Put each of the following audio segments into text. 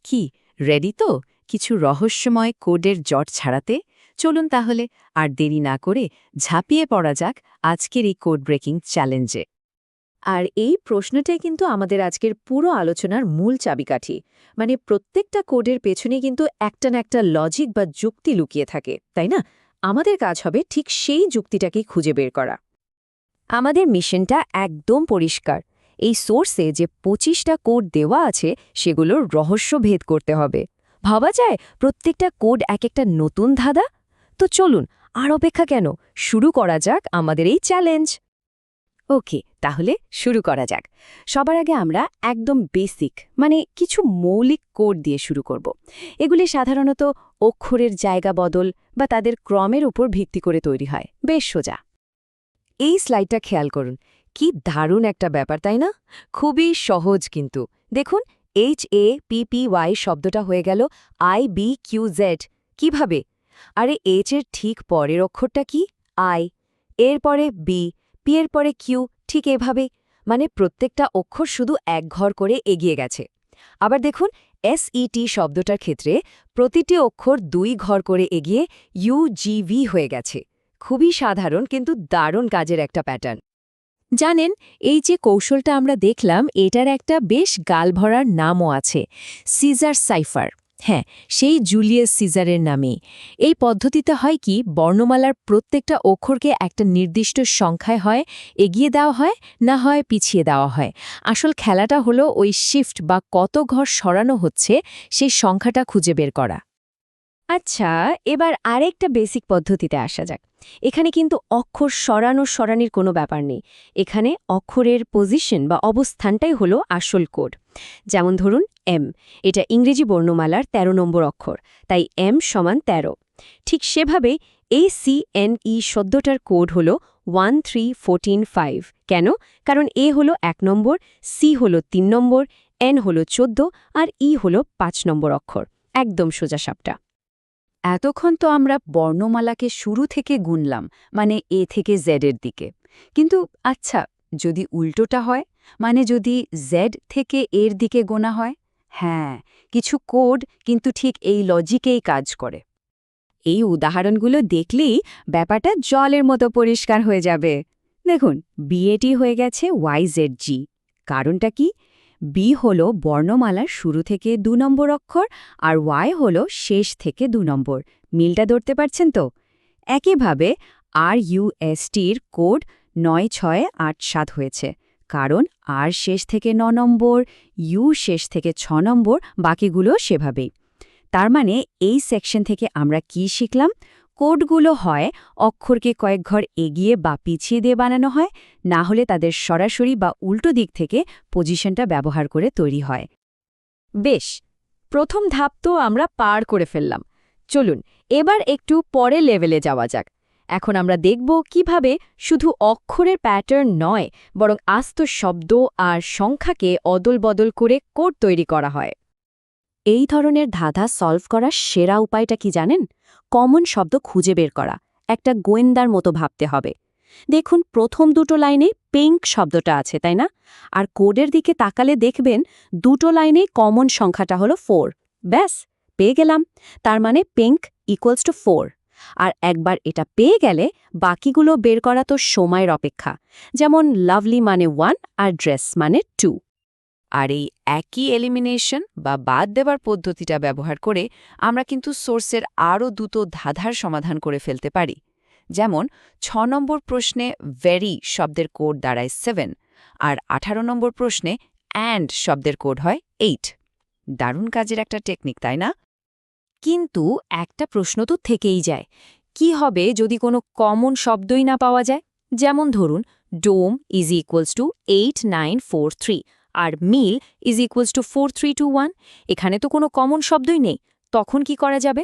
কি রেডি তো কিছু রহস্যময় কোডের জট ছাড়াতে? চলুন তাহলে আর দেরি না করে ঝাঁপিয়ে পড়া যাক আজকের এই কোড ব্রেকিং চ্যালেঞ্জে। আর এই প্রশ্নটাই কিন্তু আমাদের আজকের পুরো আলোচনার মূল চাবিকাঠি। মানে প্রত্যেকটা কোডের পেছনে কিন্তু একটা না একটা লজিক বা যুক্তি লুকিয়ে থাকে, তাই না? আমাদের কাজ হবে ঠিক সেই যুক্তিটাকেই খুঁজে বের করা। আমাদের মিশনটা একদম পরিষ্কার। এই সোর্সে যে ২৫টা কোড দেওয়া আছে সেগুলোর রহস্য ভেদ করতে হবে। ভাবা যায় প্রত্যেকটা কোড এক একটা নতুন ধাঁধা। তো চলুন, আর অপেক্ষা কেন, শুরু করা যাক আমাদের এই চ্যালেঞ্জ। ওকে, তাহলে শুরু করা যাক। সবার আগে আমরা একদম বেসিক মানে কিছু মৌলিক কোড দিয়ে শুরু করব। এগুলি সাধারণত অক্ষরের জায়গা বদল বা তাদের ক্রমের উপর ভিত্তি করে তৈরি হয়, বেশ সোজা। এই স্লাইডটা খেয়াল করুন, কি দারুণ একটা ব্যাপার, তাই না? খুবই সহজ কিন্তু। দেখুন, HAPPY শব্দটা হয়ে গেল IBQZ। কিভাবে? আরে এইচ এর ঠিক পরের অক্ষরটা কি? আই, এর পরে বি, পি এর পরে কিউ, ঠিক এভাবে। মানে প্রত্যেকটা অক্ষর শুধু এক ঘর করে এগিয়ে গেছে। আবার দেখুন, SET শব্দটার ক্ষেত্রে প্রতিটি অক্ষর ২ ঘর করে এগিয়ে UGV হয়ে গেছে। খুবই সাধারণ কিন্তু দারুণ কাজের একটা প্যাটার্ন। জানেন, এই যে কৌশলটা আমরা দেখলাম এটার একটা বেশ গালভরার নামও আছে, সিজার সাইফার। হ্যাঁ, সেই জুলিয়াস সিজারের নামেই। এই পদ্ধতিতে হয় কি, বর্ণমালার প্রত্যেকটা অক্ষরকে একটা নির্দিষ্ট সংখ্যায় হয় এগিয়ে দেওয়া হয়, না হয় পিছিয়ে দেওয়া হয়। আসল খেলাটা হলো ওই শিফট বা কত ঘর সরানো হচ্ছে সেই সংখ্যাটা খুঁজে বের করা। আচ্ছা, এবার আরেকটা বেসিক পদ্ধতিতে আসা যাক। এখানে কিন্তু অক্ষর সরানির কোনো ব্যাপার নেই। এখানে অক্ষরের পজিশন বা অবস্থানটাই হলো আসল কোড। যেমন ধরুন এম, এটা ইংরেজি বর্ণমালার ১৩ নম্বর অক্ষর, তাই এম সমান ১৩। ঠিক সেভাবে ACNE শব্দটার কোড হল 13145। কেন? কারণ এ হলো ১ নম্বর, সি হলো ৩ নম্বর, এন হলো ১৪ আর ই হলো ৫ নম্বর অক্ষর। একদম সোজা সাপটা। এতক্ষণ তো আমরা বর্ণমালাকে শুরু থেকে গুনলাম, মানে এ থেকে জেডের দিকে। কিন্তু আচ্ছা, যদি উল্টোটা হয়, মানে যদি জেড থেকে এর দিকে গোনা হয়? হ্যাঁ, কিছু কোড কিন্তু ঠিক এই লজিকেই কাজ করে। এই উদাহরণগুলো দেখলেই ব্যাপারটা জলের মতো পরিষ্কার হয়ে যাবে। দেখুন, বিএটি হয়ে গেছে YZG। কারণটা কি? বি হল বর্ণমালার শুরু থেকে ২ নম্বর অক্ষর, আর ওয়াই হল শেষ থেকে ২ নম্বর। মিলটা ধরতে পারছেন তো? একইভাবে RUSTর কোড ৯৬৮৭ হয়েছে, কারণ আর শেষ থেকে ৯ নম্বর, ইউ শেষ থেকে ৬ নম্বর, বাকিগুলো সেভাবেই। তার মানে এই সেকশন থেকে আমরা কি শিখলাম? কোডগুলো হয় অক্ষরকে কয়েক ঘর এগিয়ে বা পিছিয়ে দিয়ে বানানো হয়, না হলে তাদের সরাসরি বা উল্টো দিক থেকে পজিশনটা ব্যবহার করে তৈরি হয়। বেশ, প্রথম ধাপ তো আমরা পার করে ফেললাম। চলুন এবার একটু পরে লেভেলে যাওয়া যাক। এখন আমরা দেখব কিভাবে শুধু অক্ষরের প্যাটার্ন নয়, বরং আস্ত শব্দ আর সংখ্যাকে অদল-বদল করে কোড তৈরি করা হয়। এই ধরনের ধাঁধা সলভ করার সেরা উপায়টা কি জানেন? কমন শব্দ খুঁজে বের করা। একটা গোয়েন্দার মতো ভাবতে হবে। দেখুন, প্রথম দুটো লাইনে পিঙ্ক শব্দটা আছে, তাই না? আর কোডের দিকে তাকালে দেখবেন দুটো লাইনে কমন সংখ্যাটা হলো 4। ব্যাস, পেয়ে গেলাম। তার মানে পিঙ্ক ইকুয়ালস টু 4। আর একবার এটা পেয়ে গেলে বাকিগুলো বের করা তো সময়ের অপেক্ষা। যেমন লাভলি মানে 1 আর ড্রেস মানে 2। আর এই একই এলিমিনেশন বা বাদ দেবার পদ্ধতিটা ব্যবহার করে আমরা কিন্তু সোর্সের আরও দুটো ধাঁধার সমাধান করে ফেলতে পারি। যেমন ৬ নম্বর প্রশ্নে ভেরি শব্দের কোড দাঁড়ায় 7, আর ১৮ নম্বর প্রশ্নে অ্যান্ড শব্দের কোড হয় 8। দারুণ কাজের একটা টেকনিক, তাই না? কিন্তু একটা প্রশ্ন তো থেকেই যায়, কি হবে যদি কোনো কমন শব্দই না পাওয়া যায়? যেমন ধরুন, ডোম ইজ ইকুয়ালস টু 8943 আর মিল ইজ ইকুয়ালস টু 4321। এখানে তো কোনো কমন শব্দই নেই। তখন কি করা যাবে?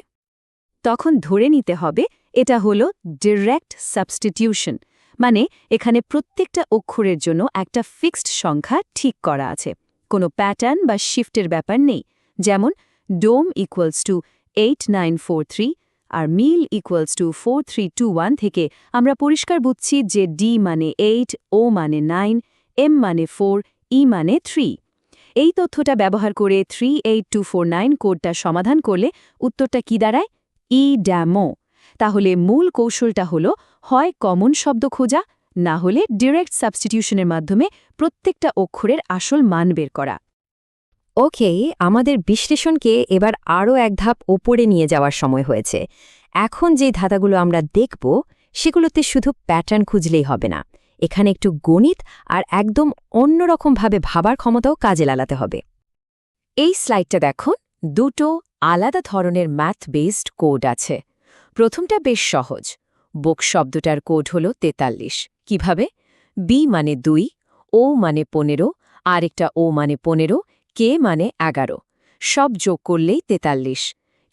তখন ধরে নিতে হবে এটা হলো ডিরেক্ট সাবস্টিটিউশন। মানে এখানে প্রত্যেকটা অক্ষরের জন্য একটা ফিক্সড সংখ্যা ঠিক করা আছে, কোনো প্যাটার্ন বা শিফটের ব্যাপার নেই। যেমন ডোম ইকুয়ালস টু 8943 আর মিল ইকুয়ালস টু 4321 থেকে আমরা পরিষ্কার বুঝছি যে ডি মানে 8, ও মানে 9, এম মানে 4, ই মানে 3। এই তথ্যটা ব্যবহার করে 38249 কোডটা সমাধান করলে উত্তরটা কি দাঁড়ায়? ড্যামো। তাহলে মূল কৌশলটা হলো হয় কমন শব্দ খোঁজা, না হলে ডিরেক্ট সাবস্টিটিউশনের মাধ্যমে প্রত্যেকটা অক্ষরের আসল মান বের করা। ওকে, আমাদের বিশ্লেষণকে এবার আরও এক ধাপ ওপরে নিয়ে যাওয়ার সময় হয়েছে। এখন যে ধাঁধাগুলো আমরা দেখব সেগুলোতে শুধু প্যাটার্ন খুঁজলেই হবে না, এখানে একটু গণিত আর একদম অন্যরকমভাবে ভাবার ক্ষমতাও কাজে লাগাতে হবে। এই স্লাইডটা দেখুন, দুটো আলাদা ধরনের ম্যাথ বেসড কোড আছে। প্রথমটা বেশ সহজ। বুক শব্দটার কোড হল 43। কিভাবে? বি মানে 2, ও মানে 15, আরেকটা ও মানে 15, কে মানে 11। সব যোগ করলেই 43।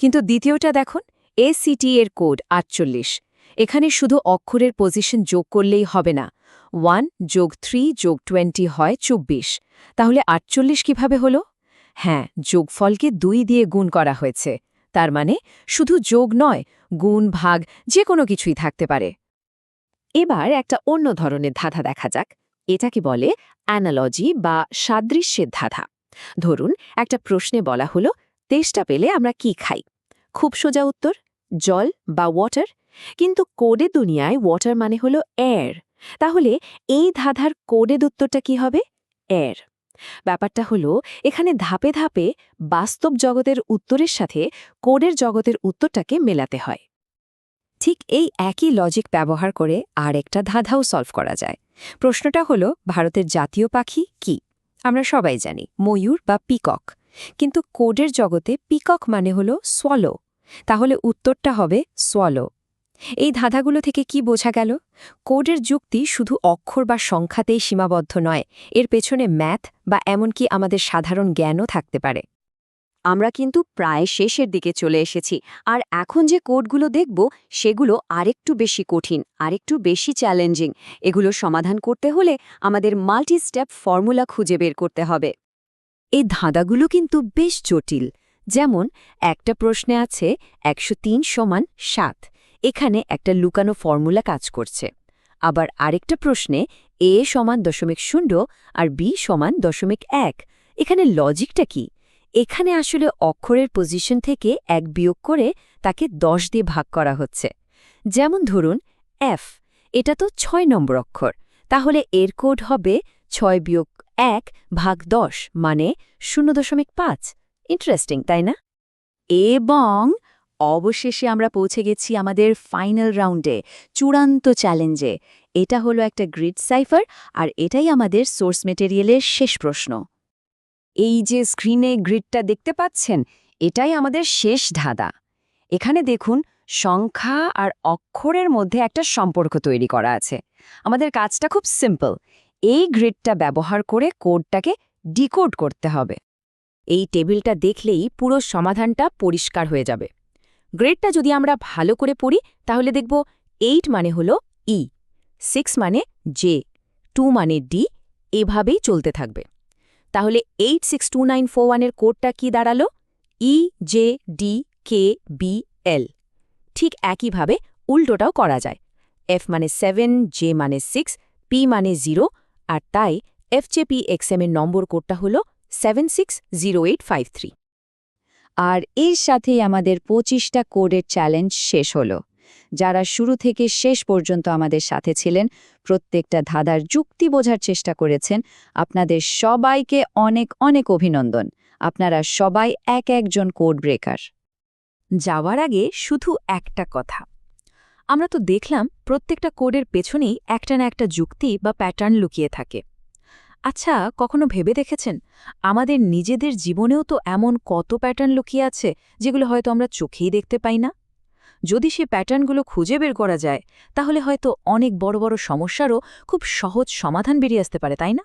কিন্তু দ্বিতীয়টা দেখুন, ACT এর কোড 48। এখানে শুধু অক্ষরের পজিশন যোগ করলেই হবে না। 1 যোগ 3 যোগ 20 হয় 24। তাহলে 48 কিভাবে হলো? হ্যাঁ, যোগফলকে 2 দিয়ে গুণ করা হয়েছে। তার মানে শুধু যোগ নয়, গুণ ভাগ যে কোনো কিছুই থাকতে পারে। এবার একটা অন্য ধরনের ধাঁধা দেখা যাক। এটাকে বলে অ্যানালজি বা সাদৃশ্যের ধাঁধা। ধরুন, একটা প্রশ্নে বলা হলো, তেষ্টা পেলে আমরা কি খাই? খুব সোজা উত্তর, জল বা ওয়াটার। কিন্তু কোডের দুনিয়ায় ওয়াটার মানে হলো এয়ার। তাহলে এই ধাঁধার কোডের উত্তরটা কি হবে? এয়ার। ব্যাপারটা হলো, এখানে ধাপে ধাপে বাস্তব জগতের উত্তরের সাথে কোডের জগতের উত্তরটাকে মেলাতে হয়। ঠিক এই একই লজিক ব্যবহার করে আর একটা ধাঁধাও সলভ করা যায়। প্রশ্নটা হলো, ভারতের জাতীয় পাখি কি? আমরা সবাই জানি ময়ূর বা পিকক। কিন্তু কোডের জগতে পিকক মানে হলো সোয়ালো। তাহলে উত্তরটা হবে সোয়ালো। এই ধাঁধাগুলো থেকে কি বোঝা গেল? কোডের যুক্তি শুধু অক্ষর বা সংখ্যাতেই সীমাবদ্ধ নয়, এর পেছনে ম্যাথ বা এমনকি আমাদের সাধারণ জ্ঞানও থাকতে পারে। আমরা কিন্তু প্রায় শেষের দিকে চলে এসেছি, আর এখন যে কোডগুলো দেখব সেগুলো আরেকটু বেশি কঠিন, আরেকটু বেশি চ্যালেঞ্জিং। এগুলো সমাধান করতে হলে আমাদের মাল্টি স্টেপ ফর্মুলা খুঁজে বের করতে হবে। এই ধাঁধাগুলো কিন্তু বেশ জটিল। যেমন একটা প্রশ্নে আছে 103 সমান 7, এখানে একটা লুকানো ফর্মুলা কাজ করছে। আবার আরেকটা প্রশ্নে a সমান 0.0 আর b সমান 0.1, এখানে লজিকটা কি? এখানে আসলে অক্ষরের পজিশন থেকে 1 বিয়োগ করে তাকে 10 দিয়ে ভাগ করা হচ্ছে। যেমন ধরুন f, এটা তো 6 নম্বর অক্ষর, তাহলে এর কোড হবে 6 বিয়োগ 1 ভাগ 10 মানে 0.5। ইন্টারেস্টিং, তাই না? এবং অবশেষে আমরা পৌঁছে গেছি আমাদের ফাইনাল রাউন্ডে, চূড়ান্ত চ্যালেঞ্জে। এটা হলো একটা গ্রিড সাইফার, আর এটাই আমাদের সোর্স মেটেরিয়ালের শেষ প্রশ্ন। এই যে স্ক্রিনে গ্রিডটা দেখতে পাচ্ছেন, এটাই আমাদের শেষ ধাঁধা। এখানে দেখুন, সংখ্যা আর অক্ষরের মধ্যে একটা সম্পর্ক তৈরি করা আছে। আমাদের কাজটা খুব সিম্পল। এই গ্রিডটা ব্যবহার করে কোডটাকে ডিকোড করতে হবে। এই টেবিলটা দেখলেই পুরো সমাধানটা পরিষ্কার হয়ে যাবে। গ্রেডটা যদি আমরা ভালো করে পড়ি তাহলে দেখব 8 মানে হলো ই, 6 মানে জে, 2 মানে ডি, এভাবেই চলতে থাকবে। তাহলে 862941 এর কোডটা কি দাঁড়ালো? E J D K B L. ঠিক একইভাবে উল্টোটাও করা যায়। এফ মানে 7, জে মানে 6, পি মানে 0, আর তাই FJPXM এর নম্বর কোডটা হলো 760853। আর এর সাথেই আমাদের 25টা কোডের চ্যালেঞ্জ শেষ হলো। যারা শুরু থেকে শেষ পর্যন্ত আমাদের সাথে ছিলেন, প্রত্যেকটা ধাঁধার যুক্তি বোঝার চেষ্টা করেছেন, আপনাদের সবাইকে অনেক অনেক অভিনন্দন। আপনারা সবাই এক একজন কোড ব্রেকার। যাওয়ার আগে শুধু একটা কথা। আমরা তো দেখলাম প্রত্যেকটা কোডের পেছনেই একটা না একটা যুক্তি বা প্যাটার্ন লুকিয়ে থাকে। আচ্ছা, কখনো ভেবে দেখেছেন আমাদের নিজেদের জীবনেও তো এমন কত প্যাটার্ন লুকিয়ে আছে যেগুলো হয়তো আমরা চোখেই দেখতে পাই না? যদি সে প্যাটার্নগুলো খুঁজে বের করা যায় তাহলে হয়তো অনেক বড় বড় সমস্যারও খুব সহজ সমাধান বেরিয়ে আসতে পারে, তাই না?